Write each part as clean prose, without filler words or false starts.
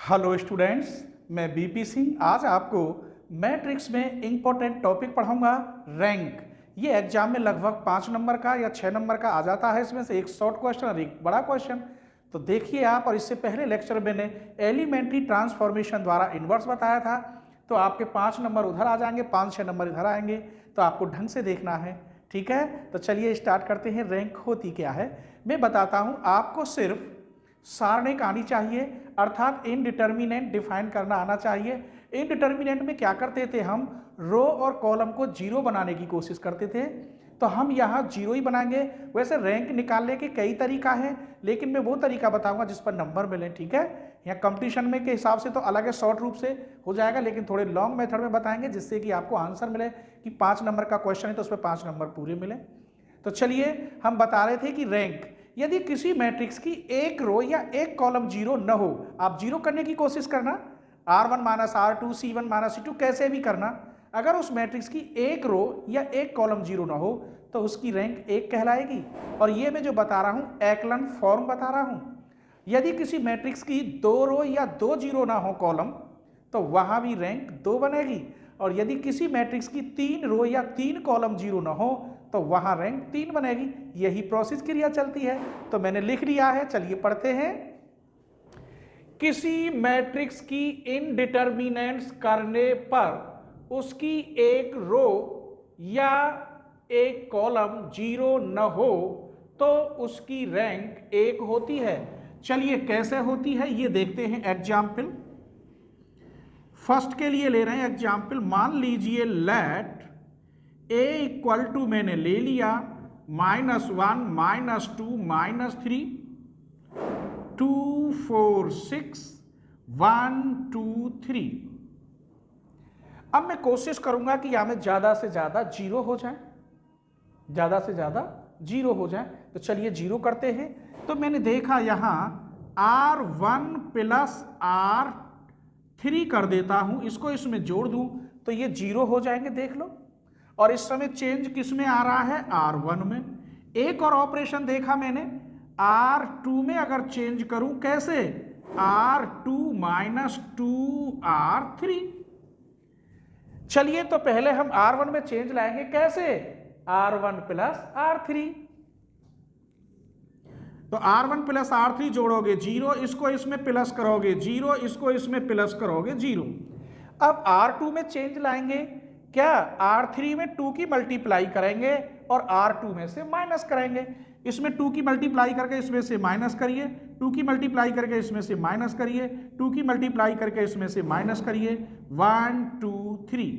Hello students, मैं BP Singh आज आपको मैट्रिक्स में इम्पोर्टेंट टॉपिक पढ़ाऊंगा रैंक। ये एग्जाम में लगभग 5 नंबर का या 6 नंबर का आ जाता है। इसमें से एक शॉर्ट क्वेश्चन और एक बड़ा क्वेश्चन। तो देखिए आप, और इससे पहले लेक्चर मैंने एलिमेंट्री ट्रांसफॉर्मेशन द्वारा इन्वर्स बताया था। तो आपके 5 नंबर उधर आ जाएंगे, 5-6 नंबर इधर आएंगे। तो आपको ढंग से देखना है, ठीक है। तो चलिए स्टार्ट करते हैं। रैंक होती क्या है मैं बताता हूँ। आपको सिर्फ सारणिक आनी चाहिए, अर्थात इनडिटर्मिनेंट डिफाइन करना आना चाहिए। इनडिटर्मिनेंट में क्या करते थे, हम रो और कॉलम को जीरो बनाने की कोशिश करते थे। तो हम यहाँ जीरो ही बनाएंगे। वैसे रैंक निकालने के कई तरीका है, लेकिन मैं वो तरीका बताऊंगा जिस पर नंबर मिले, ठीक है। यहाँ कंपटीशन में के हिसाब से तो अलग है, शॉर्ट रूप से हो जाएगा, लेकिन थोड़े लॉन्ग मेथड में बताएंगे जिससे कि आपको आंसर मिले। कि 5 नंबर का क्वेश्चन है तो उसमें 5 नंबर पूरे मिले। तो चलिए, हम बता रहे थे कि रैंक यदि किसी मैट्रिक्स की एक रो या एक कॉलम जीरो न हो, आप जीरो करने की कोशिश करना, R1 minus R2, C1 minus C2 कैसे भी करना। अगर उस मैट्रिक्स की एक रो या एक कॉलम जीरो ना हो तो उसकी रैंक 1 कहलाएगी। और ये मैं जो बता रहा हूँ एक्लन फॉर्म बता रहा हूँ। यदि किसी मैट्रिक्स की 2 रो या 2 जीरो ना हो कॉलम, तो वहाँ भी रैंक 2 बनेगी। और यदि किसी मैट्रिक्स की 3 रो या 3 कॉलम जीरो ना हो तो वहां रैंक 3 बनेगी। यही प्रोसेस क्रिया चलती है। तो मैंने लिख लिया है, चलिए पढ़ते हैं। किसी मैट्रिक्स की इनडिटर्मिनेंट्स करने पर उसकी एक रो या एक कॉलम जीरो न हो तो उसकी रैंक 1 होती है। चलिए कैसे होती है ये देखते हैं। एग्जाम्पल फर्स्ट के लिए ले रहे हैं एग्जाम्पल। मान लीजिए लेट a इक्वल टू मैंने ले लिया -1 -2 -3 2 4 6 1 2 3। अब मैं कोशिश करूंगा कि यहां में ज्यादा से ज्यादा जीरो हो जाए, ज्यादा से ज्यादा जीरो हो जाए। तो चलिए जीरो करते हैं। तो मैंने देखा यहां R1 प्लस R3 कर देता हूं, इसको इसमें जोड़ दूं तो ये जीरो हो जाएंगे, देख लो। और इस समय चेंज किस में आ रहा है, R1 में। एक और ऑपरेशन देखा मैंने, R2 में अगर चेंज करूं कैसे, R2 माइनस 2R3। चलिए तो पहले हम R1 में चेंज लाएंगे, कैसे, R1 प्लस R3। तो R1 प्लस R3 जोड़ोगे जीरो, इसको इसमें प्लस करोगे जीरो, इसको इसमें प्लस करोगे जीरो। अब R2 में चेंज लाएंगे, क्या R3 में 2 की मल्टीप्लाई करेंगे और R2 में से माइनस करेंगे। इसमें 2 की मल्टीप्लाई करके इसमें से माइनस करिए, 2 की मल्टीप्लाई करके इसमें से माइनस करिए, 2 की मल्टीप्लाई करके इसमें से माइनस करिए, 1 2 3।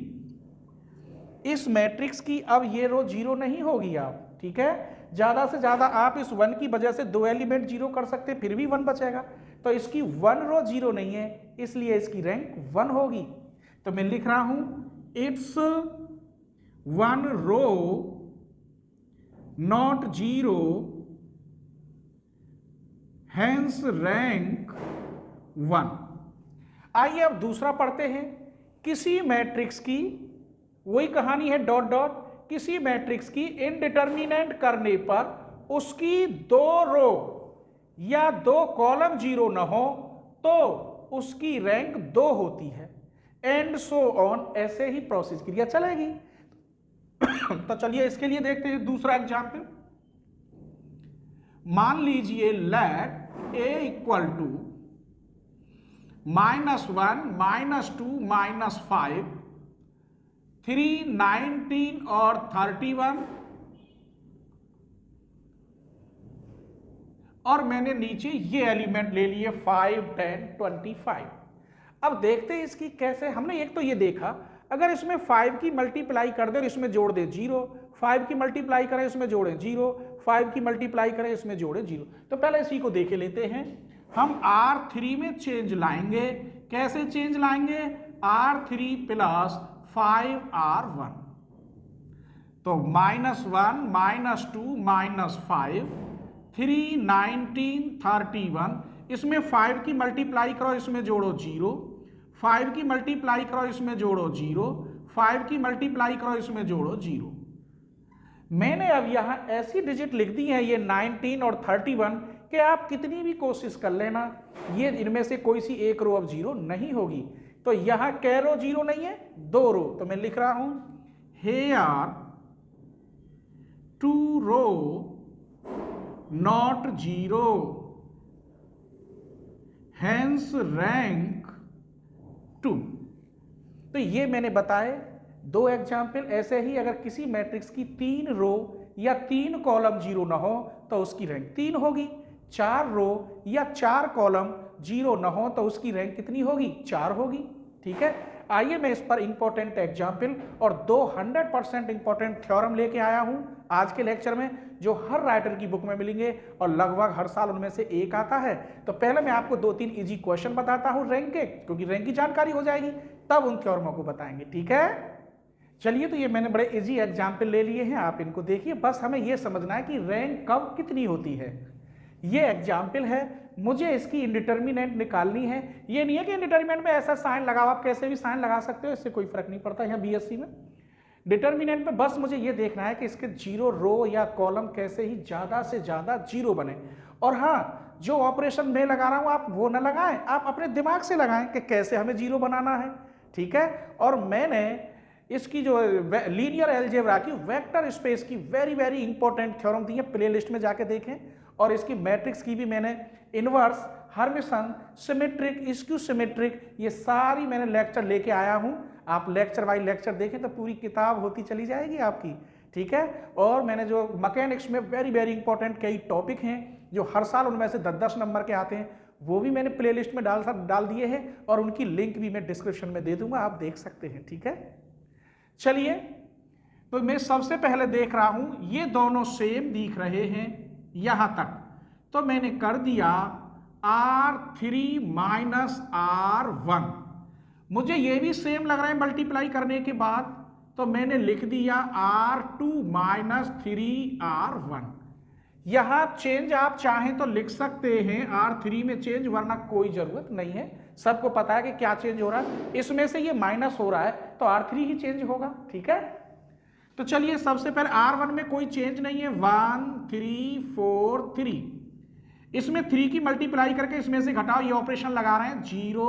इस मैट्रिक्स की अब ये रो जीरो नहीं होगी आप, ठीक है। ज्यादा से ज्यादा आप इस 1 की वजह से 2 एलिमेंट जीरो कर सकते, फिर भी 1 बचेगा। तो इसकी 1 रो जीरो नहीं है, इसलिए इसकी रैंक 1 होगी। तो मैं लिख रहा हूं it's 1 row not zero, hence rank 1। आइए अब दूसरा पढ़ते हैं। किसी मैट्रिक्स की, वही कहानी है डॉट डॉट, किसी मैट्रिक्स की इनडिटर्मिनेंट करने पर उसकी 2 रो या 2 कॉलम जीरो न हो तो उसकी रैंक 2 होती है। एंड सो ऑन, ऐसे ही प्रोसेस क्रिया चलेगी। तो चलिए इसके लिए देखते हैं दूसरा एग्जाम्पल। मान लीजिए लेट a इक्वल टू -1 -2 -5 3 19 और 31, और मैंने नीचे ये एलिमेंट ले लिए 5 10 25। अब देखते हैं इसकी कैसे। हमने एक तो ये देखा, अगर इसमें 5 की मल्टीप्लाई कर दे और इसमें जोड़ दे जीरो, 5 की मल्टीप्लाई करें इसमें जोड़े जीरो, 5 की मल्टीप्लाई करें इसमें जोड़े जीरो। तो पहले इसी को देखे लेते हैं। हम R3 में चेंज लाएंगे, कैसे चेंज लाएंगे, R3 प्लस 5R1। तो -1 -2 -5 3 19 31, इसमें 5 की मल्टीप्लाई करो इसमें जोड़ो जीरो, 5 की मल्टीप्लाई करो इसमें जोड़ो जीरो, 5 की मल्टीप्लाई करो इसमें जोड़ो जीरो। मैंने अब यहां ऐसी डिजिट लिख दी है ये 19 और 31 कि आप कितनी भी कोशिश कर लेना, ये इनमें से कोई सी एक रो अब जीरो नहीं होगी। तो यहां कै रो जीरो नहीं है? 2 रो। तो मैं लिख रहा हूं here 2 row not zero, hence rank 2। तो ये मैंने बताए 2 एग्जाम्पल। ऐसे ही अगर किसी मैट्रिक्स की 3 रो या 3 कॉलम जीरो ना हो तो उसकी रैंक 3 होगी। 4 रो या 4 कॉलम जीरो ना हो तो उसकी रैंक कितनी होगी? 4 होगी। ठीक है, आइए मैं इस पर इंपॉर्टेंट एग्जाम्पल और 200% इंपॉर्टेंट थ्योरम लेके आया हूं आज के लेक्चर में, जो हर राइटर की बुक में मिलेंगे और लगभग हर साल उनमें से एक आता है। तो पहले मैं आपको 2-3 इजी क्वेश्चन बताता हूं रैंक के, क्योंकि रैंक की जानकारी हो जाएगी, तब उन थ्योरमों को बताएंगे। ठीक है, चलिए, तो ये मैंने बड़े इजी एग्जाम्पल ले लिए हैं, आप इनको देखिए। बस हमें ये समझना है कि रैंक कब कितनी होती है। ये एग्जाम्पल है, मुझे इसकी इंडिटर्मिनेंट निकालनी है। ये नहीं है कि इंडिटर्मिनेंट में ऐसा साइन लगाओ, आप कैसे भी साइन लगा सकते हो, इससे कोई फर्क नहीं पड़ता यहाँ बीएससी में। डिटर्मिनेंट में बस मुझे ये देखना है कि इसके जीरो रो या कॉलम कैसे ही ज्यादा से ज्यादा जीरो बने। और हाँ, जो ऑपरेशन में लगा रहा हूं आप वो ना लगाएं, आप अपने दिमाग से लगाएं कि कैसे हमें जीरो बनाना है। ठीक है, और मैंने इसकी जो लीनियर अलजेब्रा की वेक्टर स्पेस की वेरी इंपॉर्टेंट थ्योरम दी है, प्लेलिस्ट में जाके देखें। और इसकी मैट्रिक्स की भी मैंने inverse, Hermitian, symmetric, skew symmetric, ये सारी मैंने लेक्चर लेके आया हूं। आप लेक्चर बाय लेक्चर देखें तो पूरी किताब होती चली जाएगी आपकी। ठीक है, और मैंने जो मैकेनिक्स में वेरी इंपॉर्टेंट कई टॉपिक हैं जो हर साल उनमें से 10-10 नंबर के आते हैं, वो भी मैंने प्लेलिस्ट में डाल दिए हैं और उनकी लिंक भी मैं डिस्क्रिप्शन में दे दूंगा, आप देख सकते हैं। ठीक है, चलिए, तो मैं सबसे पहले देख रहा हूं ये दोनों सेम दिख रहे हैं यहां तक, तो मैंने कर दिया R3 माइनस R1। मुझे ये भी सेम लग रहा है मल्टीप्लाई करने के बाद, तो मैंने लिख दिया R2 माइनस 3R1। यहां चेंज आप चाहें तो लिख सकते हैं R3 में चेंज, वरना कोई जरूरत नहीं है, सबको पता है कि क्या चेंज हो रहा है। इसमें से ये माइनस हो रहा है तो R3 ही चेंज होगा। ठीक है, तो चलिए सबसे पहले R1 में कोई चेंज नहीं है, 1 3 4 3, इसमें 3 की मल्टीप्लाई करके इसमें से घटाओ, ये ऑपरेशन लगा रहे हैं 0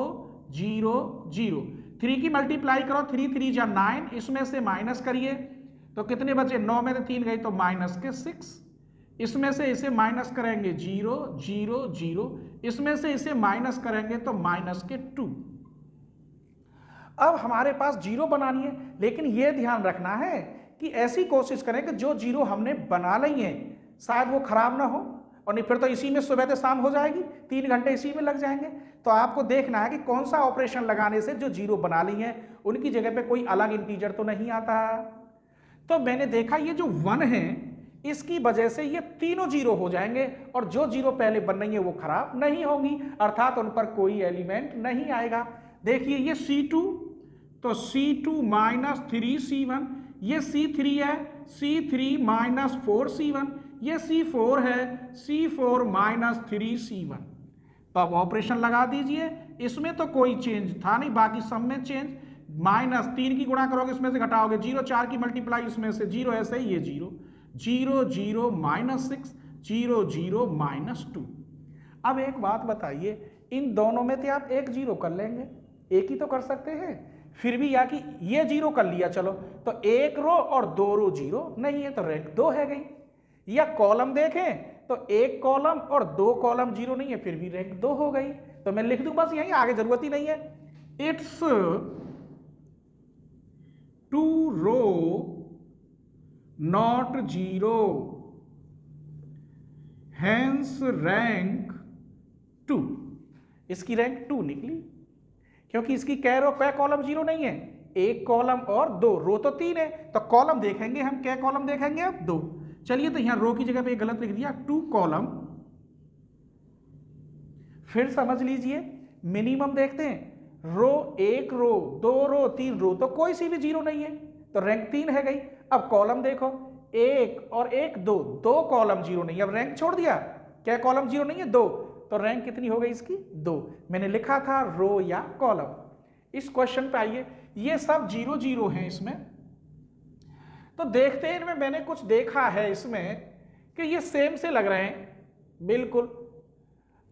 0 0। 3 की मल्टीप्लाई करो, 3 3 जा 9, इसमें से माइनस करिए तो कितने बचे? 9 में से 3 गई तो माइनस के 6, इसमें से इसे माइनस करेंगे 0 0 0, इसमें से इसे माइनस करेंगे तो माइनस के 2। अब हमारे पास जीरो बनानी है, लेकिन यह ध्यान रखना है कि ऐसी कोशिश करें कि जो जीरो हमने बना ली है शायद वो खराब ना हो, और नहीं फिर तो इसी में सुबह से शाम हो जाएगी, 3 घंटे इसी में लग जाएंगे। तो आपको देखना है कि कौन सा ऑपरेशन लगाने से जो जीरो बना ली है उनकी जगह पे कोई अलग इंटीजर तो नहीं आता। तो मैंने देखा ये जो 1 है इसकी वजह से ये तीनों जीरो हो जाएंगे, और जो जीरो पहले बन रही है वो खराब नहीं होंगी, अर्थात उन पर कोई एलिमेंट नहीं आएगा। देखिए ये C2, तो C2 माइनस 3C1, ये C3 है, C3 माइनस 4C1, ये C4 है, C4 माइनस 3C1। तो अब ऑपरेशन लगा दीजिए, इसमें तो कोई चेंज था नहीं, बाकी सब में चेंज। माइनस 3 की गुणा करोगे, इसमें से घटाओगे 0, 4 की मल्टीप्लाई, इसमें से 0, ऐसे ही ये 0 0 0 माइनस 6 0 0 माइनस 2। अब एक बात बताइए, इन दोनों में तो आप एक जीरो कर लेंगे, एक ही तो कर सकते हैं, फिर भी या कि ये जीरो कर लिया चलो, तो एक रो और 2 रो जीरो नहीं है तो रैंक 2 है गई। या कॉलम देखें तो एक कॉलम और 2 कॉलम जीरो नहीं है, फिर भी रैंक 2 हो गई। तो मैं लिख दूं बस यहीं, आगे जरूरत ही नहीं है। It's 2 row not zero, hence rank 2। इसकी रैंक 2 निकली, क्योंकि इसकी कै रो कै कॉलम जीरो नहीं है, एक कॉलम और 2 रो तो 3 है। तो कॉलम देखेंगे हम, कै कॉलम देखेंगे अब? 2। चलिए, तो यहां रो की जगह पे गलत लिख दिया, 2 कॉलम। फिर समझ लीजिए, मिनिमम देखते हैं, रो 1 रो 2 रो 3 रो तो कोई सी भी जीरो नहीं है, तो रैंक 3 है गई। अब कॉलम देखो, 1 और 1 2, 2 कॉलम जीरो नहीं, अब रैंक छोड़ दिया, क्या कॉलम जीरो नहीं है? 2, तो रैंक कितनी हो गई इसकी? 2। मैंने लिखा था रो या कॉलम। इस क्वेश्चन पे आइए, ये सब 0 0 हैं इसमें, तो देखते हैं इनमें मैंने कुछ देखा है इसमें कि ये सेम से लग रहे हैं, बिल्कुल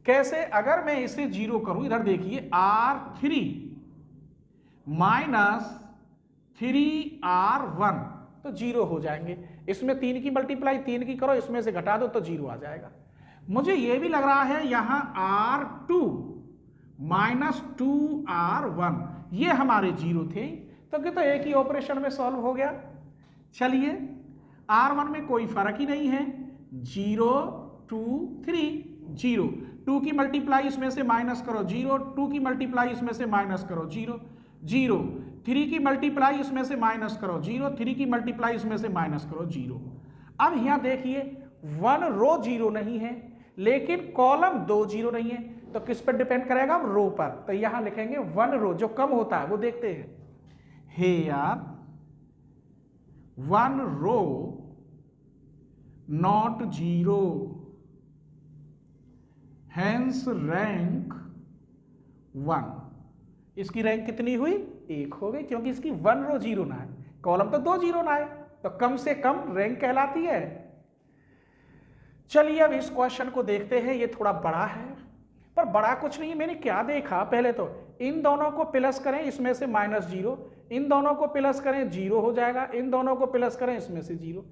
कैसे? अगर मैं इसे 0 करूं, इधर देखिए R3 माइनस 3R1 तो 0 हो जाएंगे। इसमें 3 की मल्टीप्लाई 3 की करो, इसमें से घटा दो तो 0 आ जाएगा। मुझे यह भी लग रहा है यहां R2 माइनस 2R1 ये हमारे 0 थे, तो एक ही ऑपरेशन में सॉल्व हो गया। चलिए R1 में कोई फर्क ही नहीं है, 0 2 3 0, 2 की मल्टीप्लाई इसमें से माइनस करो 0, 2 की मल्टीप्लाई इसमें से माइनस करो 0 0, 3 की मल्टीप्लाई इसमें से माइनस करो 0, 3 की मल्टीप्लाई इसमें से माइनस करो 0। अब यहां देखिए 1 रो 0 नहीं है, लेकिन कॉलम 2 0 नहीं है, तो किस पर डिपेंड करेगा? रो पर। तो यहां लिखेंगे 1 रो, जो कम होता है वो देखते हैं। Here 1 row not 0, hence rank 1। इसकी रैंक कितनी हुई? 1 हो गई, क्योंकि इसकी 1 रो 0 ना है, कॉलम तो 2 0 ना है, तो कम से कम रैंक कहलाती है। चलिए अब इस क्वेश्चन को देखते हैं। ये थोड़ा बड़ा है, पर बड़ा कुछ नहीं है। मैंने क्या देखा, पहले तो इन दोनों को प्लस करें, इसमें से -0, इन दोनों को प्लस करें 0 हो जाएगा, इन दोनों को प्लस करें इसमें से 0।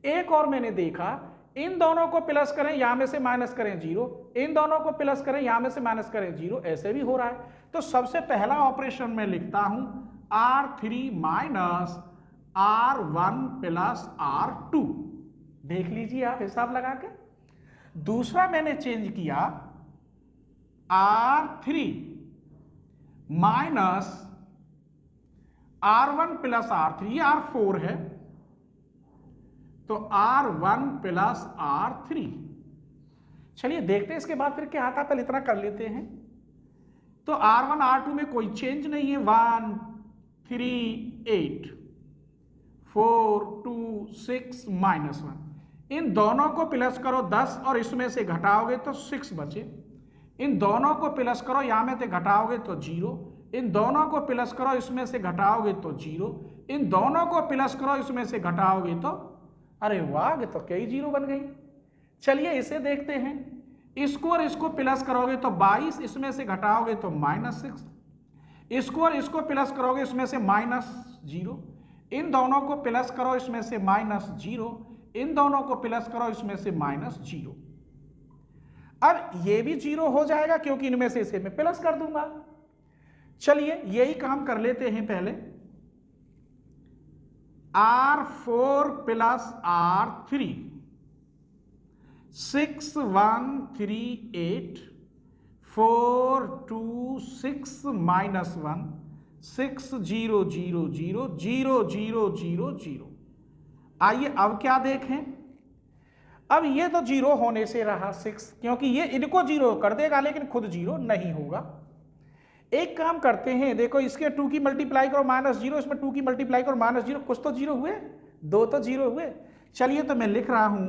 एक और मैंने देखा, इन दोनों को प्लस करें यहां में से माइनस करें 0, इन दोनों को प्लस करें यहां में से माइनस करें 0, ऐसे भी हो रहा है। तो सबसे पहला ऑपरेशन मैं लिखता हूं R3 minus R1 plus R2, देख लीजिए आप हिसाब लगा के। दूसरा मैंने चेंज किया R3 minus R1 plus R3, ये R4 है, तो R1 प्लस R3। चलिए देखते हैं इसके बाद फिर क्या आता है, पहले इतना कर लेते हैं। तो R1 R2 में कोई चेंज नहीं है, 1 3 8 4 2 6 -1। इन दोनों को प्लस करो 10 और इसमें से घटाओगे तो 6 बचे। इन दोनों को प्लस करो, यहां में से घटाओगे तो 0, इन दोनों को प्लस करो इसमें से घटाओगे तो 0, इन दोनों को प्लस करो इसमें से घटाओगे तो, अरे वाह, तो कई 0 बन गई। चलिए इसे देखते हैं। इसको और इसको प्लस करोगे तो 22, इसमें से घटाओगे तो -6, इसको और इसको प्लस करोगे इसमें से -0, इन दोनों को प्लस करो इसमें से -0, इन दोनों को प्लस करो इसमें से -0। अब ये भी 0 हो जाएगा, क्योंकि इनमें से इसे मैं प्लस कर दूंगा। चलिए यही काम कर लेते हैं पहले। R4 plus R3, 6 1 3 8 4 2 6 -1 6 0 0 0 0 0 0 0। आइए अब क्या देखें। अब ये तो 0 होने से रहा 6, क्योंकि ये इनको 0 कर देगा, लेकिन खुद 0 नहीं होगा। एक काम करते हैं, देखो इसके 2 की मल्टीप्लाई करो -0, इसमें 2 की मल्टीप्लाई करो -0, कुछ तो 0 हुए, 2 तो 0 हुए। चलिए तो मैं लिख रहा हूं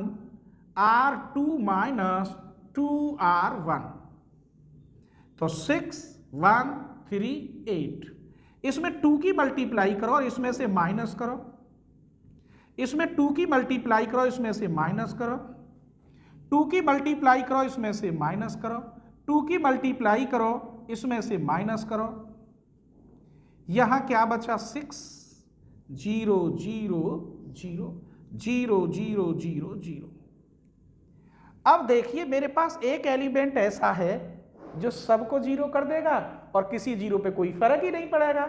R2 माइनस 2R1, तो 6 1 3 8, इसमें 2 की मल्टीप्लाई करो और इसमें से माइनस करो, इसमें 2 की मल्टीप्लाई करो इसमें से माइनस करो, 2 की मल्टीप्लाई करो इसमें से माइनस करो, 2 की मल्टीप्लाई करो इसमें से माइनस करो। यहां क्या बचा? 6 0 0 0 0 0 0 0। अब देखिए मेरे पास एक एलिमेंट ऐसा है जो सबको 0 कर देगा और किसी 0 पे कोई फर्क ही नहीं पड़ेगा।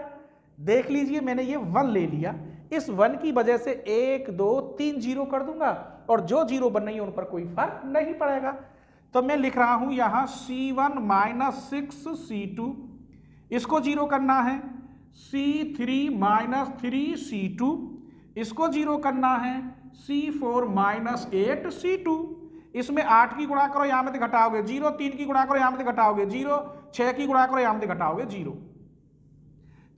देख लीजिए मैंने ये 1 ले लिया, इस 1 की वजह से 1 2 3 0 कर दूंगा, और जो 0 बन रही है उन पर कोई फर्क नहीं पड़ेगा। तो मैं लिख रहा हूं यहां C1 माइनस 6 C2, इसको 0 करना है, C3 माइनस 3 C2, इसको 0 करना है, C4 माइनस 8 C2, इसमें 8 की गुणा करो यहां में से घटाओगे 0, 3 की गुणा करो यहां में से घटाओगे 0, 6 की गुणा करो यहां में से घटाओगे 0।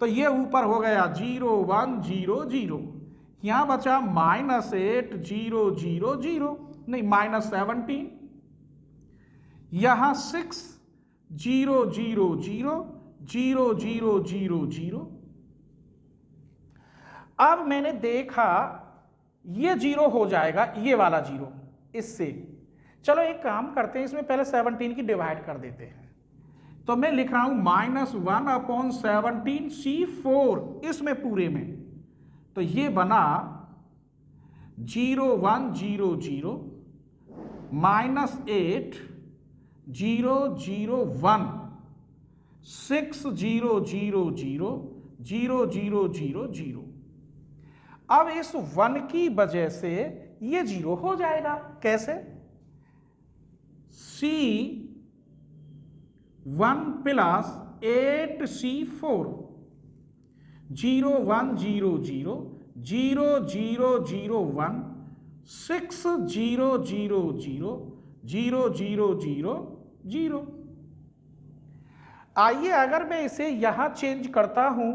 तो ये ऊपर हो गया 0 1 0 0, यहां बचा -8 0 0 0, नहीं -17, यहां 6 0 0 0 0 0 0 0। अब मैंने देखा ये 0 हो जाएगा, ये वाला 0 इससे। चलो एक काम करते हैं, इसमें पहले 17 की डिवाइड कर देते हैं। तो मैं लिख रहा हूं -1/17 C4 इसमें पूरे में, तो ये बना 0 1 0 0 -8 0 0 1 6 0 0 0 0 0 0 0। अब इस 1 की वजह से ये 0 हो जाएगा। कैसे? C1 plus 8C4 0 1 0 0 0 0 0 1 6 0 0 0 0 0 0 0। आइए अगर मैं इसे यहां चेंज करता हूं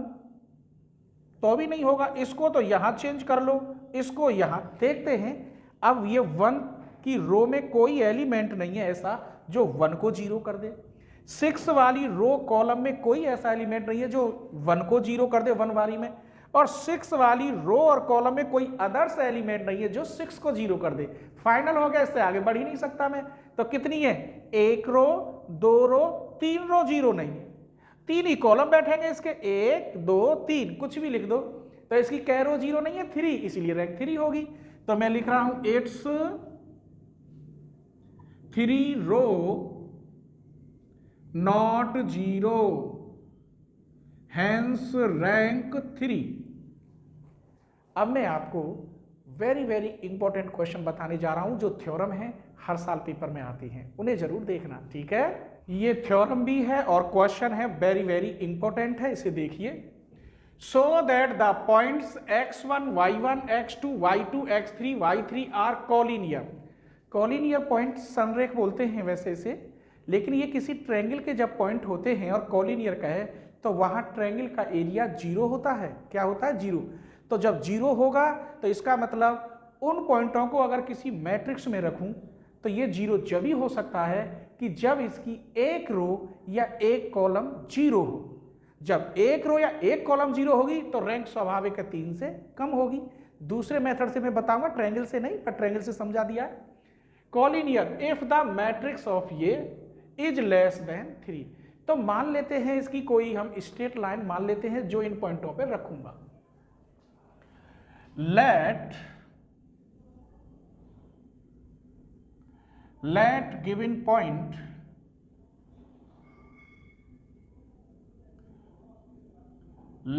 तो भी नहीं होगा, इसको तो यहां चेंज कर लो, इसको यहां। देखते हैं अब ये 1 की रो में कोई एलिमेंट नहीं है ऐसा जो 1 को 0 कर दे। 6 वाली रो कॉलम में कोई ऐसा एलिमेंट नहीं है जो 1 को 0 कर दे 1 वाली में, और 6 वाली रो और कॉलम में कोई अदर्स एलिमेंट नहीं है जो 6 को 0 कर दे। फाइनल हो गया, इससे आगे बढ़ ही नहीं सकता मैं। तो कितनी है? 1 रो 2 रो 3 रो 0 नहीं है, 3 ही कॉलम बैठेंगे इसके, 1 2 3 कुछ भी लिख दो। तो इसकी कै रो 0 नहीं है? 3, इसीलिए रैंक 3 होगी। तो मैं लिख रहा हूं it's 3 row not 0 hence rank 3। अब मैं आपको वेरी वेरी इंपॉर्टेंट क्वेश्चन बताने जा रहा हूं जो थ्योरम है, हर साल पेपर में आती हैं, उन्हें जरूर देखना, ठीक है? ये थ्योरम भी है और क्वेश्चन है, वेरी वेरी इंपॉर्टेंट है, इसे देखिए। So that the points x1 y1 x2 y2 x3 y3 are collinear. Collinear point संरेख बोलते हैं वैसे इसे, लेकिन ये किसी ट्रायंगल के जब पॉइंट होते हैं और कॉलिनियर का है तो वहां ट्रायंगल का एरिया 0 होता है। क्या होता है? 0। तो जब 0 होगा तो इसका मतलब उन पॉइंटों को अगर किसी मैट्रिक्स में रखूं तो ये 0 जब ही हो सकता है कि जब इसकी एक रो या एक कॉलम 0 हो। जब एक रो या एक कॉलम 0 होगी तो रैंक स्वाभाविक है 3 से कम होगी। दूसरे मेथड से मैं बताऊंगा, ट्रायंगल से नहीं, पर ट्रायंगल से समझा दिया। Collinear if the matrix of ये इज लेस देन 3। तो मान लेते हैं इसकी कोई हम स्ट्रेट लाइन मान लेते हैं जो इन पॉइंटों पे रखूंगा। let given point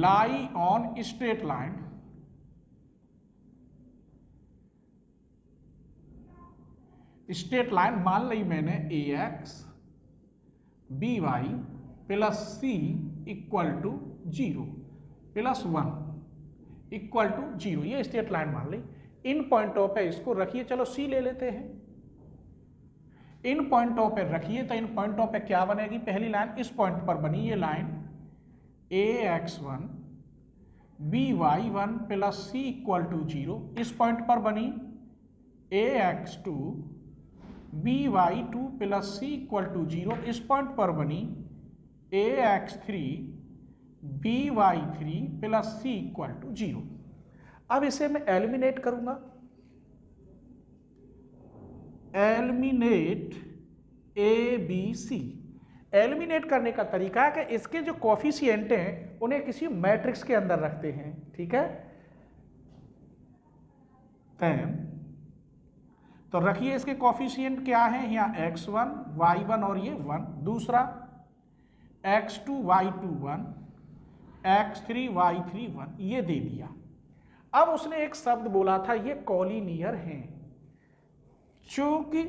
lie on straight line मान ली मैंने ax by plus c equal to 0 plus 1 equal to 0, ये स्ट्रेट लाइन मान ली। इन पॉइंटों पे इसको रखिए, चलो c ले लेते हैं। इन पॉइंटों पे रखिए तो इन पॉइंटों पे क्या बनेगी? पहली लाइन इस पॉइंट पर बनी, ये line ax1 by1 plus c equal to 0। इस पॉइंट पर बनी ax2 by2 plus c equal to 0। इस पॉइंट पर बनी ax3 by3 plus c equal to 0। अब इसे मैं एलिमिनेट करूंगा। Eliminate ABC। एलिमिनेट करने का तरीका है कि इसके जो कोफिशिएंट हैं उन्हें किसी मैट्रिक्स के अंदर रखते हैं, ठीक है? तो रखिए इसके कोफिशिएंट क्या है? यहाँ x1 y1 और ये 1, दूसरा x2 y2 1, x3 y3 1, ये दे दिया। अब उसने एक शब्द बोला था ये कॉलिनियर हैं, चूंकि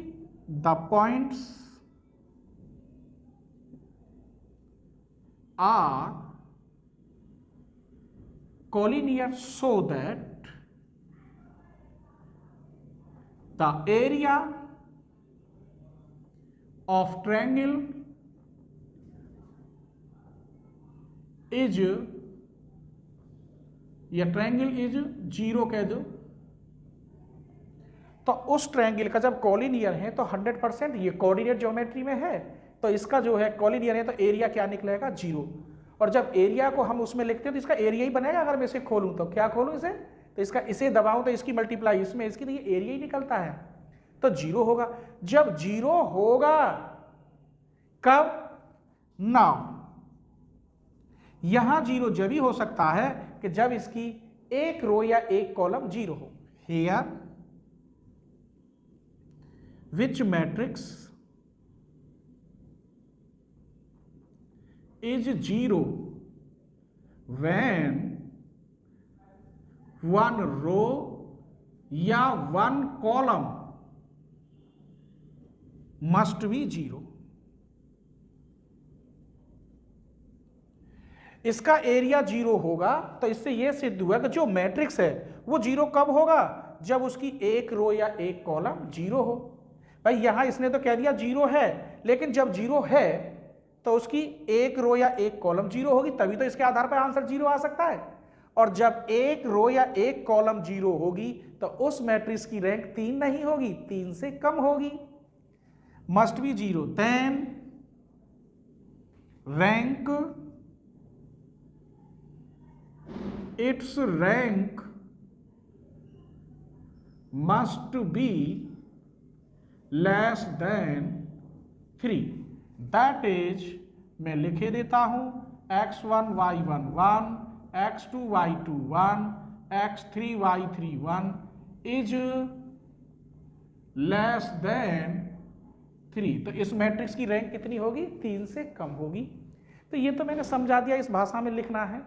the points are collinear so that the area of triangle is, या ट्रायंगल इज 0 कह दो। तो उस ट्रायंगल का जब कॉलिनियर है तो 100% ये कोऑर्डिनेट ज्योमेट्री में है, तो इसका जो है कॉलिनियर है तो एरिया क्या निकलेगा? 0। और जब एरिया को हम उसमें लिखते हैं तो इसका एरिया ही बनेगा। अगर मैं इसे खोलूं तो क्या खोलूं इसे? तो इसका इसे दबाऊं तो इसकी मल्टीप्लाई इसमें, इसकी तो ये एरिया ही निकलता है। तो 0 होगा। जब 0 होगा कब? नाउ यहां 0 जब ही हो सकता है कि जब इसकी एक रो या एक कॉलम 0 हो। Here which matrix is 0 when one row या one column must be 0। इसका एरिया 0 होगा तो इससे यह सिद्ध हुआ कि जो मैट्रिक्स है वो 0 कब होगा? जब उसकी एक रो या एक कॉलम 0 हो। भाई यहां इसने तो कह दिया 0 है, लेकिन जब 0 है तो उसकी एक रो या एक कॉलम 0 होगी, तभी तो इसके आधार पर आंसर 0 आ सकता है। और जब एक रो या एक कॉलम 0 होगी तो उस मैट्रिक्स की रैंक 3 नहीं होगी, 3 से कम होगी। Must be 0 then rank its rank must be less than 3। that is मैं लिखे देता हूं x1 y1 1 x2 y2 1 x3 y3 1 is less than 3। तो इस मैट्रिक्स की रैंक कितनी होगी? 3 से कम होगी। तो ये तो मैंने समझा दिया, इस भाषा में लिखना है।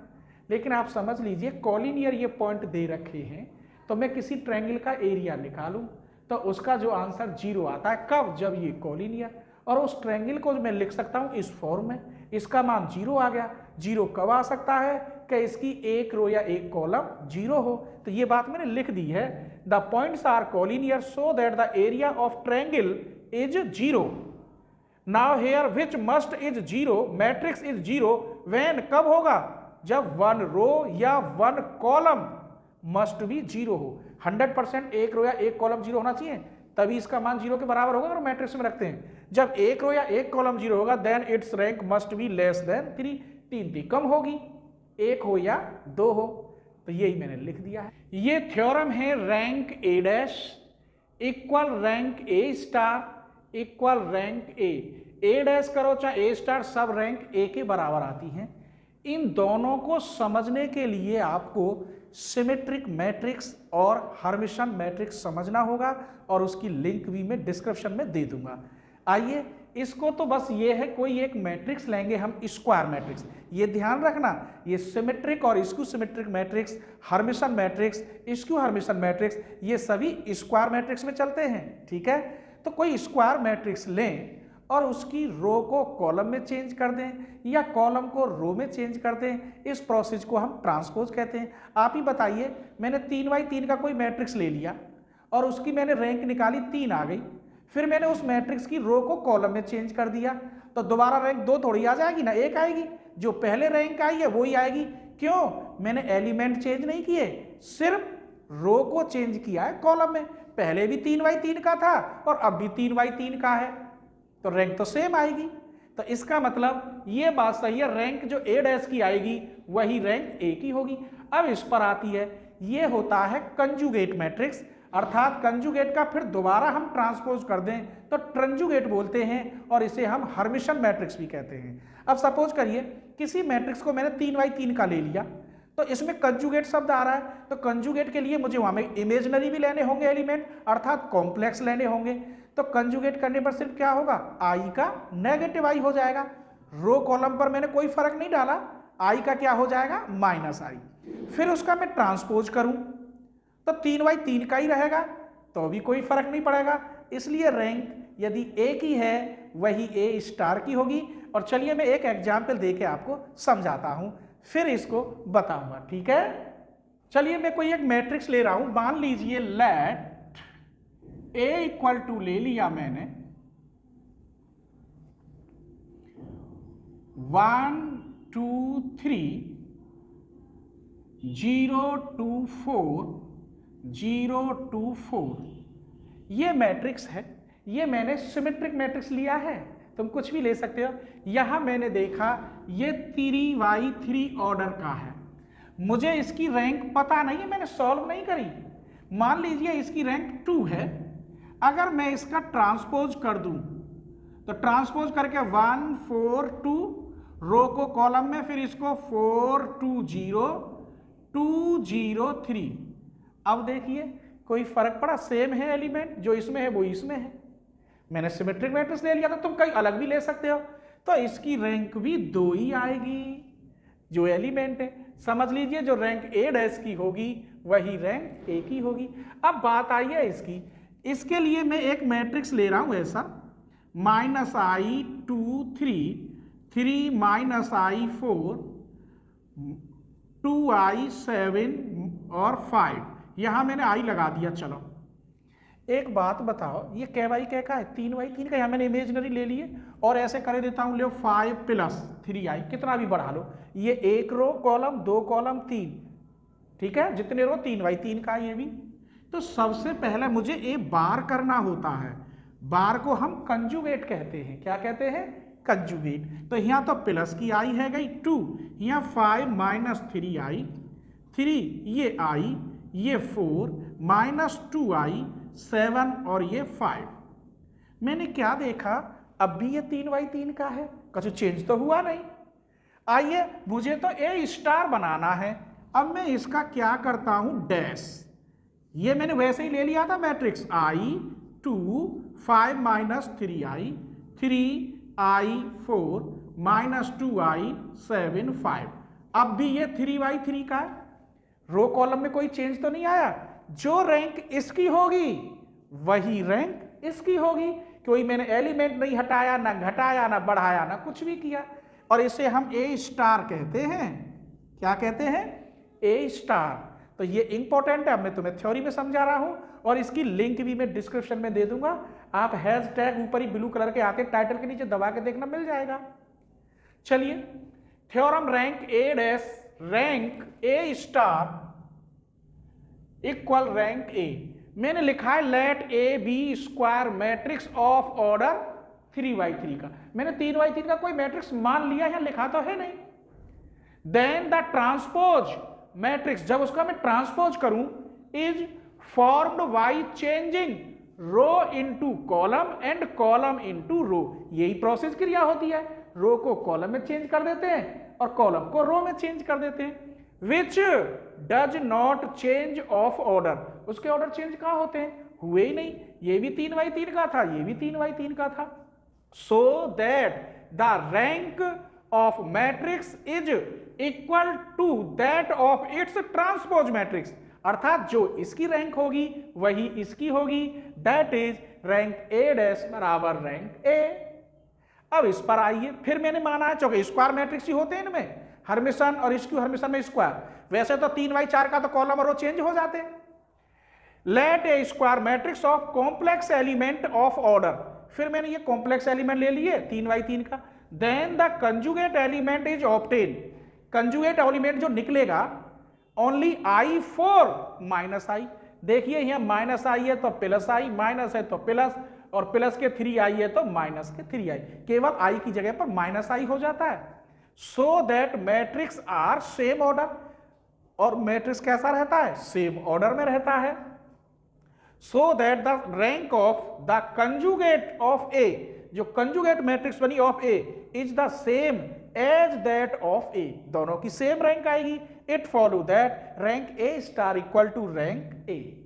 लेकिन आप समझ लीजिए कॉलिनियर ये पॉइंट दे रखे हैं, तो मैं किसी ट्रायंगल का एरिया निकालूं तो उसका जो आंसर 0 आता है। कब? जब ये कॉलिनियर। और उस ट्रायंगल को मैं लिख सकता हूं इस फॉर्म में, इसका मान 0 आ गया। 0 कब आ सकता है? कि इसकी एक रो या एक कॉलम 0 हो। तो ये बात मैंने लिख दी है। The points are collinear so that the area of triangle is 0। Now here which must is 0, matrix is 0 when, कब होगा? जब वन रो या वन कॉलम मस्ट बी 0 हो। 100% एक रो या एक कॉलम 0 होना चाहिए, तभी इसका मान 0 के बराबर होगा। अगर मैट्रिक्स में रखते हैं, जब एक रो या एक कॉलम 0 होगा then its rank must be less than 3। 3 की कम होगी, 1 हो या 2 हो। तो यही मैंने लिख दिया है। ये थ्योरम है rank A dash equal rank A star equal rank A dash करो चाहे ए स्टार, सब रैंक ए के बराबर आती हैं। इन दोनों को समझने के लिए आपको सिमेट्रिक मैट्रिक्स और हर्मिशन मैट्रिक्स समझना होगा, और उसकी लिंक भी मैं डिस्क्रिप्शन में दे दूंगा। आइए, इसको तो बस ये है, कोई एक मैट्रिक्स लेंगे हम स्क्वायर मैट्रिक्स। ये ध्यान रखना, ये सिमेट्रिक और skew symmetric matrix, Hermitian matrix, skew Hermitian matrix, ये सभी स्क्वायर मैट्रिक्स में चलते हैं। ठीक है, तो कोई स्क्वायर मैट्रिक्स लें और उसकी रो को कॉलम में चेंज कर दें या कॉलम को रो में चेंज कर दें, इस प्रोसेस को हम ट्रांसपोज कहते हैं। आप ही बताइए, मैंने 3x3 का कोई मैट्रिक्स ले लिया और उसकी मैंने रैंक निकाली, 3 आ गई, फिर मैंने उस मैट्रिक्स की रो को कॉलम में चेंज कर दिया, तो दोबारा रैंक 2 थोड़ी आ जाएगी ना, 1 आएगी। जो पहले रैंक आई है वही आएगी। क्यों? मैंने एलिमेंट चेंज नहीं किए, सिर्फ रो को चेंज किया है कॉलम में। पहले भी 3x3 का था और अब भी 3x3 का है, तो रैंक तो सेम आएगी। तो इसका मतलब ये बात सही है, रैंक जो ए डैश की आएगी वही रैंक ए की होगी। अब इस पर आती है, ये होता है कंजुगेट मैट्रिक्स, अर्थात कंजुगेट का फिर दोबारा हम ट्रांसपोज कर दें तो ट्रंजुगेट बोलते हैं, और इसे हम हर्मिशन मैट्रिक्स भी कहते हैं। अब सपोज करिए किसी मैट्रिक्स को मैंने 3x3 का ले लिया, तो इसमें कंजुगेट शब्द आ रहा है, तो कंजुगेट के लिए मुझे वहां में इमेजिनरी भी लेने होंगे एलिमेंट, अर्थात कॉम्प्लेक्स लेने होंगे। तो कंजुगेट करने पर सिर्फ क्या होगा? आई का नेगेटिव आई हो जाएगा। रो कॉलम पर मैंने कोई फर्क नहीं डाला, आई का क्या हो जाएगा? माइनस आई। फिर उसका मैं ट्रांसपोज करूं तो 3x3 का ही रहेगा, तो भी कोई फर्क नहीं पड़ेगा। इसलिए रैंक यदि ए की है वही ए स्टार की होगी। और चलिए मैं एक एग्जाम्पल देके आपको समझाता हूं, फिर इसको बताऊंगा। ठीक है, चलिए मैं कोई एक मैट्रिक्स ले रहा हूं, मान लीजिए लेट ए इक्वल टू ले लिया मैंने 1 2 3 0 2 4 0 2 4। ये मैट्रिक्स है, ये मैंने सिमेट्रिक मैट्रिक्स लिया है, तुम कुछ भी ले सकते हो। यहां मैंने देखा ये 3x3 ऑर्डर का है, मुझे इसकी रैंक पता नहीं है, मैंने सॉल्व नहीं करी। मान लीजिए इसकी रैंक 2 है। अगर मैं इसका ट्रांसपोज कर दूं तो ट्रांसपोज करके 1 4 2 रो को कॉलम में, फिर इसको 4 2 0 2 0 3। अब देखिए कोई फर्क पड़ा, सेम है एलिमेंट, जो इसमें है वो इसमें है। मैंने सिमेट्रिक मैट्रिक्स ले लिया था, तुम कई अलग भी ले सकते हो, तो इसकी रैंक भी 2 ही आएगी जो एलिमेंट है। समझ लीजिए जो रैंक ए डैश की होगी वही रैंक ए की होगी। अब बात आई है इसकी, इसके लिए मैं एक मैट्रिक्स ले रहा हूं ऐसा, -i 2 3 3 -i 4 2i 7 और 5, यहां मैंने i लगा दिया। चलो एक बात बताओ, ये कै बाई कै का है, 3y3 का, यहां मैंने इमेजिनरी ले लिए और ऐसे कर देता हूं, लो 5 + 3i, कितना भी बढ़ा लो, ये 1 रो कॉलम 2 कॉलम 3, ठीक है, जितने रो 3y3 का ये भी। तो सबसे पहले मुझे ए बार करना होता है, बार को हम कंजुगेट कहते हैं। क्या कहते हैं? कंजुगेट। तो यहाँ तो प्लस की आई है गई 2, यहाँ 5 - 3i 3, ये i, ये 4 - 2i 7 और ये 5। मैंने क्या देखा, अब भी ये 3y3 का है, कुछ चेंज तो हुआ नहीं। आइए मुझे तो ए स्टार बनाना है, अब मैं इसका क्या करता हूं, डैश। ये मैंने वैसे ही ले लिया था matrix, i 2 5 - 3i 3i 4 - 2i 7 5। अब भी ये 3y3 का है, रो कॉलम में कोई चेंज तो नहीं आया। जो रैंक इसकी होगी वही रैंक इसकी होगी, कोई मैंने एलिमेंट नहीं हटाया, ना घटाया, ना बढ़ाया, ना कुछ भी किया। और इसे हम ए स्टार कहते हैं। क्या कहते हैं? ए स्टार। तो ये इंपॉर्टेंट है, अब मैं तुम्हें थ्योरी में समझा रहा हूं और इसकी लिंक भी मैं डिस्क्रिप्शन में दे दूंगा। आप हैशटैग ऊपर ही ब्लू कलर के आते टाइटल के नीचे दबा के देखना, मिल जाएगा। चलिए, theorem rank A dash rank A star equal rank A. मैंने लिखा है let A be square matrix of order 3y3 का। मैंने 3y3 का कोई मैट्रिक्स मान लिया, यहां लिखा तो है नहीं। देन द ट्रांसपोज मैट्रिक्स, जब उसका मैं ट्रांसपोज करूं, is formed by changing row into column and column into row. यही प्रोसेस क्रिया होती है, रो को कॉलम में चेंज कर देते हैं और कॉलम को रो में चेंज कर देते हैं। Which does not change of order, उसके ऑर्डर चेंज कहां होते हैं? हुए ही नहीं। ये भी 3y3 का था, ये भी 3y3 का था। So that the rank of matrix is equal to that of its transpose matrix, अर्थात जो इसकी रैंक होगी वही इसकी होगी। That is rank A dash बराबर रैंक ए। अब इस पर आइए, फिर मैंने माना है चूंकि स्क्वायर मैट्रिक्स ही होते हैं इनमें, हर्मिशन और स्क्यू हर्मिशन में स्क्वायर, वैसे तो 3y4 का तो कॉलम और रो चेंज हो जाते हैं। Let a square matrix of complex element of order, फिर मैंने ये कॉम्प्लेक्स एलिमेंट ले लिए 3y3 का। Then the conjugate element is obtain, conjugate element जो निकलेगा ओनली i4 - i। देखिए यहाँ माइनस आई है तो प्लस आई, माइनस है तो प्लस, और प्लस के 3i है तो माइनस के 3i, केवल i की जगह पर -i हो जाता है। So that matrix are same order, और मैट्रिक्स कैसा रहता है? सेम ऑर्डर में रहता है। So that the rank of the conjugate of A, जो कंजुगेट मैट्रिक्स बनी of A, is the same as that of A, दोनों की सेम रैंक आएगी। It follow that rank A star equal to rank A.